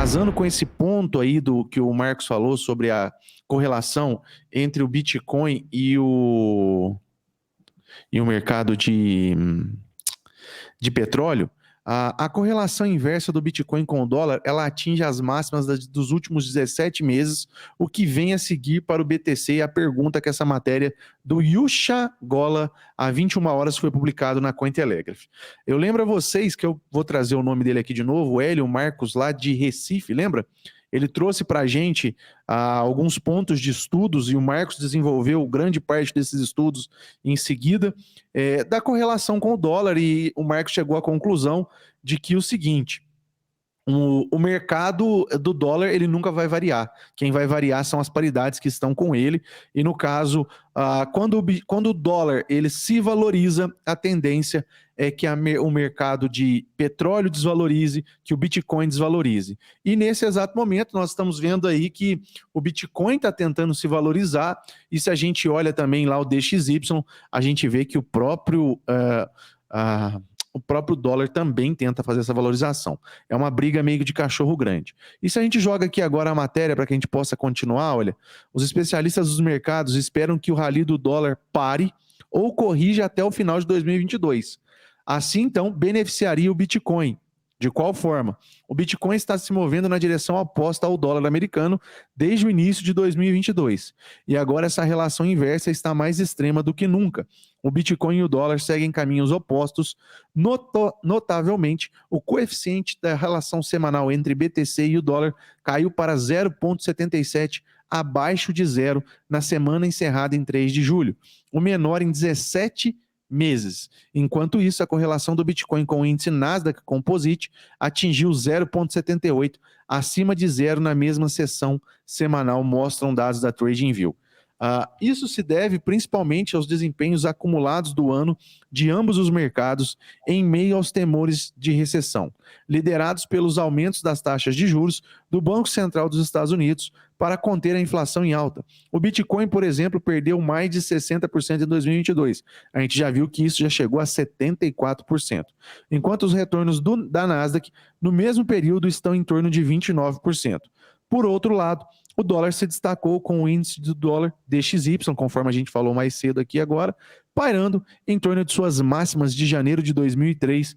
casando com esse ponto aí do que o Marcos falou sobre a correlação entre o Bitcoin e o mercado de petróleo, a correlação inversa do Bitcoin com o dólar, ela atinge as máximas dos últimos 17 meses, o que vem a seguir para o BTC e a pergunta que essa matéria do Yusha Gola, há 21 horas, foi publicado na Cointelegraph. Eu lembro a vocês que eu vou trazer o nome dele aqui de novo, o Hélio Marcos, lá de Recife, lembra? Ele trouxe para a gente alguns pontos de estudos e o Marcos desenvolveu grande parte desses estudos em seguida, da correlação com o dólar, e o Marcos chegou à conclusão de que o seguinte: o mercado do dólar ele nunca vai variar. Quem vai variar são as paridades que estão com ele. E no caso, quando o dólar ele se valoriza, a tendência é que o mercado de petróleo desvalorize, que o Bitcoin desvalorize. E nesse exato momento nós estamos vendo aí que o Bitcoin está tentando se valorizar. E se a gente olha também lá o DXY, a gente vê que o próprio dólar também tenta fazer essa valorização. É uma briga meio de cachorro grande. E se a gente joga aqui agora a matéria para que a gente possa continuar, olha, os especialistas dos mercados esperam que o rally do dólar pare ou corrija até o final de 2022. Assim, então, beneficiaria o Bitcoin. De qual forma? O Bitcoin está se movendo na direção oposta ao dólar americano desde o início de 2022. E agora essa relação inversa está mais extrema do que nunca. O Bitcoin e o dólar seguem caminhos opostos. Notavelmente, o coeficiente da relação semanal entre BTC e o dólar caiu para 0,77, abaixo de zero, na semana encerrada em 3 de julho, o menor em 17 meses. Enquanto isso, a correlação do Bitcoin com o índice Nasdaq Composite atingiu 0,78, acima de zero na mesma sessão semanal, mostram dados da TradingView. Isso se deve principalmente aos desempenhos acumulados do ano de ambos os mercados em meio aos temores de recessão, liderados pelos aumentos das taxas de juros do Banco Central dos Estados Unidos para conter a inflação em alta. O Bitcoin, por exemplo, perdeu mais de 60% em 2022. A gente já viu que isso já chegou a 74%, enquanto os retornos da Nasdaq no mesmo período estão em torno de 29%. Por outro lado, o dólar se destacou com o índice do dólar DXY, conforme a gente falou mais cedo aqui agora, pairando em torno de suas máximas de janeiro de 2003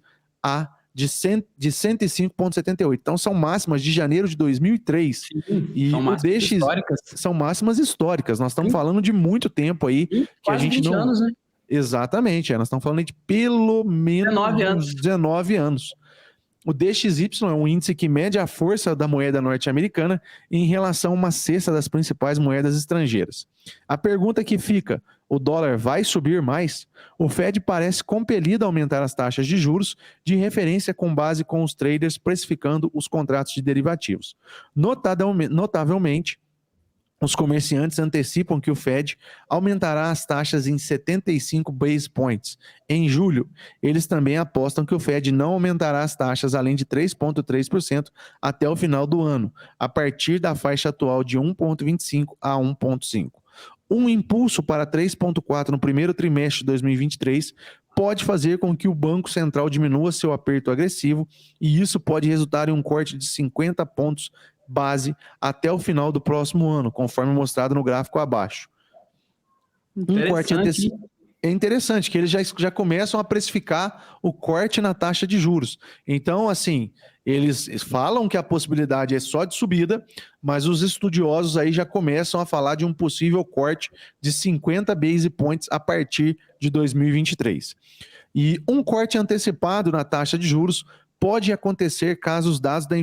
de 105,78. Então são máximas de janeiro de 2003. Sim, e são máximas históricas. São máximas históricas. Nós estamos falando de muito tempo aí. Sim, que a gente 20 não... anos, né? Exatamente, nós estamos falando de pelo menos 19 anos. O DXY é um índice que mede a força da moeda norte-americana em relação a uma cesta das principais moedas estrangeiras. A pergunta que fica: o dólar vai subir mais? O Fed parece compelido a aumentar as taxas de juros de referência com base com os traders precificando os contratos de derivativos. Notavelmente, os comerciantes antecipam que o Fed aumentará as taxas em 75 base points. Em julho, eles também apostam que o Fed não aumentará as taxas além de 3,3% até o final do ano, a partir da faixa atual de 1,25 a 1,5. Um impulso para 3,4 no primeiro trimestre de 2023 pode fazer com que o Banco Central diminua seu aperto agressivo, e isso pode resultar em um corte de 50 pontos base até o final do próximo ano, conforme mostrado no gráfico abaixo. Um corte é interessante, que eles já começam a precificar o corte na taxa de juros. Então, assim, eles falam que a possibilidade é só de subida, mas os estudiosos aí já começam a falar de um possível corte de 50 base points a partir de 2023. E um corte antecipado na taxa de juros pode acontecer caso os dados da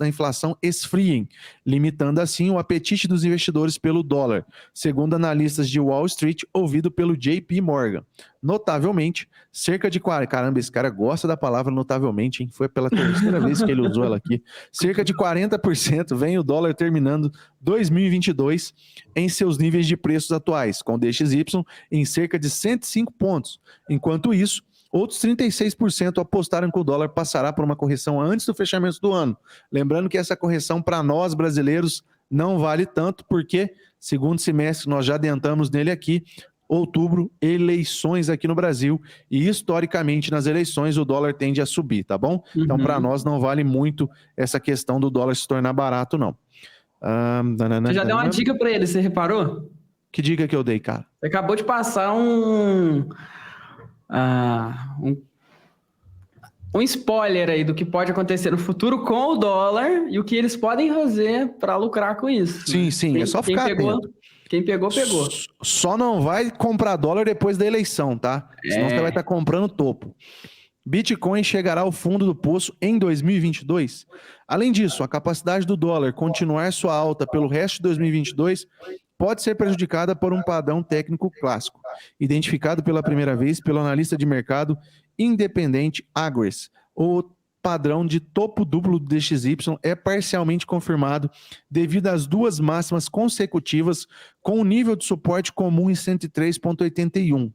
inflação esfriem, limitando assim o apetite dos investidores pelo dólar, segundo analistas de Wall Street ouvido pelo JP Morgan. Notavelmente, cerca de... Caramba, esse cara gosta da palavra notavelmente, hein? Foi pela terceira vez que ele usou ela aqui. Cerca de 40% vem o dólar terminando 2022 em seus níveis de preços atuais, com o DXY em cerca de 105 pontos. Enquanto isso, outros 36% apostaram que o dólar passará por uma correção antes do fechamento do ano. Lembrando que essa correção para nós brasileiros não vale tanto, porque segundo semestre nós já adiantamos nele aqui, outubro, eleições aqui no Brasil, e historicamente nas eleições o dólar tende a subir, tá bom? Então para nós não vale muito essa questão do dólar se tornar barato, não. Você já deu uma dica para ele, você reparou? Que dica que eu dei, cara? Você acabou de passar um spoiler aí do que pode acontecer no futuro com o dólar e o que eles podem fazer para lucrar com isso. Sim, sim, é só ficar atento. Quem pegou, pegou. Só não vai comprar dólar depois da eleição, tá? Senão você vai estar comprando topo. Bitcoin chegará ao fundo do poço em 2022. Além disso, a capacidade do dólar continuar sua alta pelo resto de 2022 pode ser prejudicada por um padrão técnico clássico, identificado pela primeira vez pelo analista de mercado independente Agres. O padrão de topo duplo do DXY é parcialmente confirmado devido às duas máximas consecutivas com um nível de suporte comum em 103,81.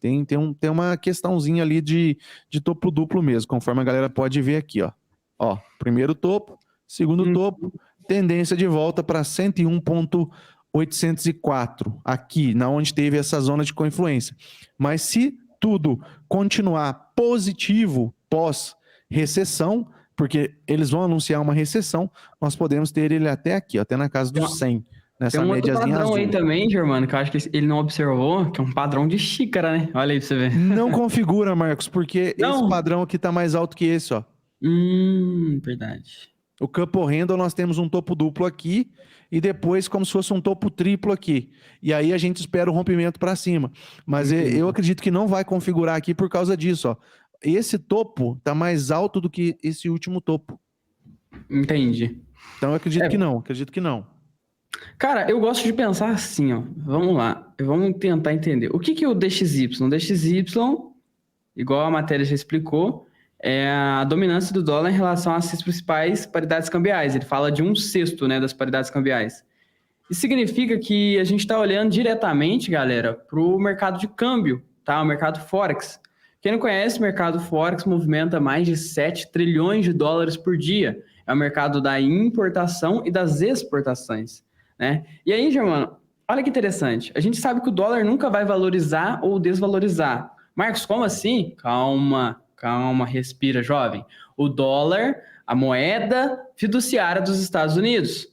Tem uma questãozinha ali de topo duplo mesmo, conforme a galera pode ver aqui, ó. Ó, primeiro topo, segundo topo, tendência de volta para 101,804, aqui, na onde teve essa zona de coinfluência. Mas se tudo continuar positivo pós-recessão, porque eles vão anunciar uma recessão, nós podemos ter ele até aqui, até na casa dos 100. Tem um outro padrão aí também, Germano, que eu acho que ele não observou, que é um padrão de xícara, né? Olha aí pra você ver. Não configura, Marcos, porque esse padrão aqui tá mais alto que esse, ó. Verdade. O Couple Handle nós temos um topo duplo aqui e depois como se fosse um topo triplo aqui. E aí a gente espera o rompimento para cima. Mas eu acredito que não vai configurar aqui por causa disso, ó. Esse topo tá mais alto do que esse último topo. Entendi. Então eu acredito que não. Cara, eu gosto de pensar assim, ó. Vamos lá, vamos tentar entender. O que é o DXY? O DXY, igual a matéria já explicou, é a dominância do dólar em relação às seis principais paridades cambiais. Ele fala de 1/6, né, das paridades cambiais. Isso significa que a gente está olhando diretamente, galera, para o mercado de câmbio, tá? O mercado Forex. Quem não conhece, o mercado Forex movimenta mais de 7 trilhões de dólares por dia. É o mercado da importação e das exportações, né? E aí, Germano, olha que interessante. A gente sabe que o dólar nunca vai valorizar ou desvalorizar. Marcos, como assim? Calma, respira, jovem. O dólar, a moeda fiduciária dos Estados Unidos.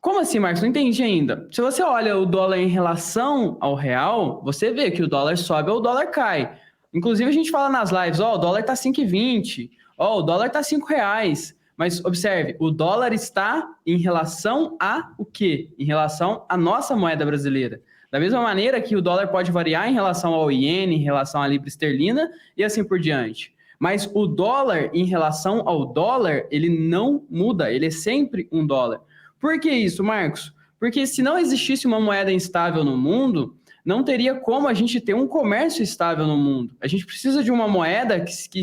Como assim, Marcos? Não entendi ainda. Se você olha o dólar em relação ao real, você vê que o dólar sobe ou o dólar cai. Inclusive, a gente fala nas lives, o dólar tá 5,20, o dólar tá R$5. Mas observe, o dólar está em relação a o quê? Em relação à nossa moeda brasileira. Da mesma maneira que o dólar pode variar em relação ao iene, em relação à libra esterlina e assim por diante. Mas o dólar em relação ao dólar, ele não muda, ele é sempre um dólar. Por que isso, Marcos? Porque se não existisse uma moeda instável no mundo, não teria como a gente ter um comércio estável no mundo. A gente precisa de uma moeda que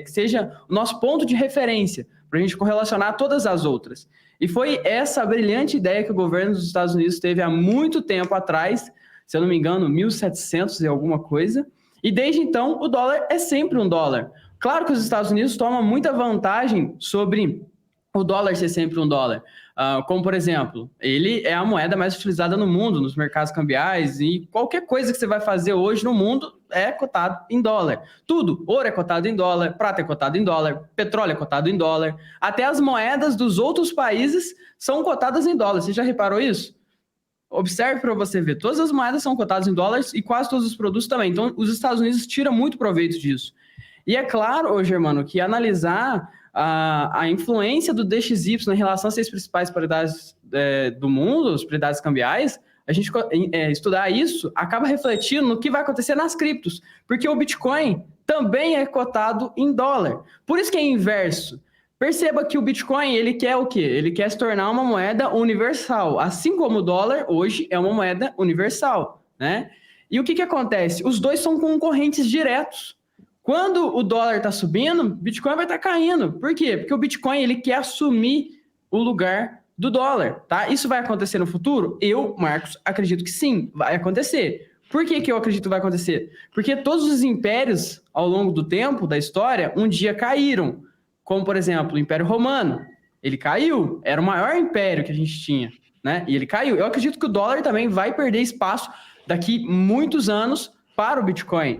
seja o nosso ponto de referência, para a gente correlacionar todas as outras. E foi essa brilhante ideia que o governo dos Estados Unidos teve há muito tempo atrás, se eu não me engano, 1700 e alguma coisa, e desde então o dólar é sempre um dólar. Claro que os Estados Unidos tomam muita vantagem sobre o dólar ser sempre um dólar. Como, por exemplo, ele é a moeda mais utilizada no mundo, nos mercados cambiais, e qualquer coisa que você vai fazer hoje no mundo é cotado em dólar. Tudo. Ouro é cotado em dólar, prata é cotado em dólar, petróleo é cotado em dólar. Até as moedas dos outros países são cotadas em dólar. Você já reparou isso? Observe para você ver. Todas as moedas são cotadas em dólares e quase todos os produtos também. Então, os Estados Unidos tiram muito proveito disso. E é claro, Germano, que analisar a influência do DXY em relação às seis principais paridades do mundo, as paridades cambiais, a gente estudar isso acaba refletindo no que vai acontecer nas criptos, porque o Bitcoin também é cotado em dólar. Por isso que é inverso. Perceba que o Bitcoin, ele quer o quê? Ele quer se tornar uma moeda universal, assim como o dólar hoje é uma moeda universal, né? E o que acontece? Os dois são concorrentes diretos. Quando o dólar está subindo, o Bitcoin vai estar caindo. Por quê? Porque o Bitcoin ele quer assumir o lugar do dólar, tá? Isso vai acontecer no futuro? Eu, Marcos, acredito que sim, vai acontecer. Por que eu acredito que vai acontecer? Porque todos os impérios, ao longo do tempo, da história, um dia caíram. Como, por exemplo, o Império Romano. Ele caiu, era o maior império que a gente tinha, né? E ele caiu. Eu acredito que o dólar também vai perder espaço daqui muitos anos para o Bitcoin.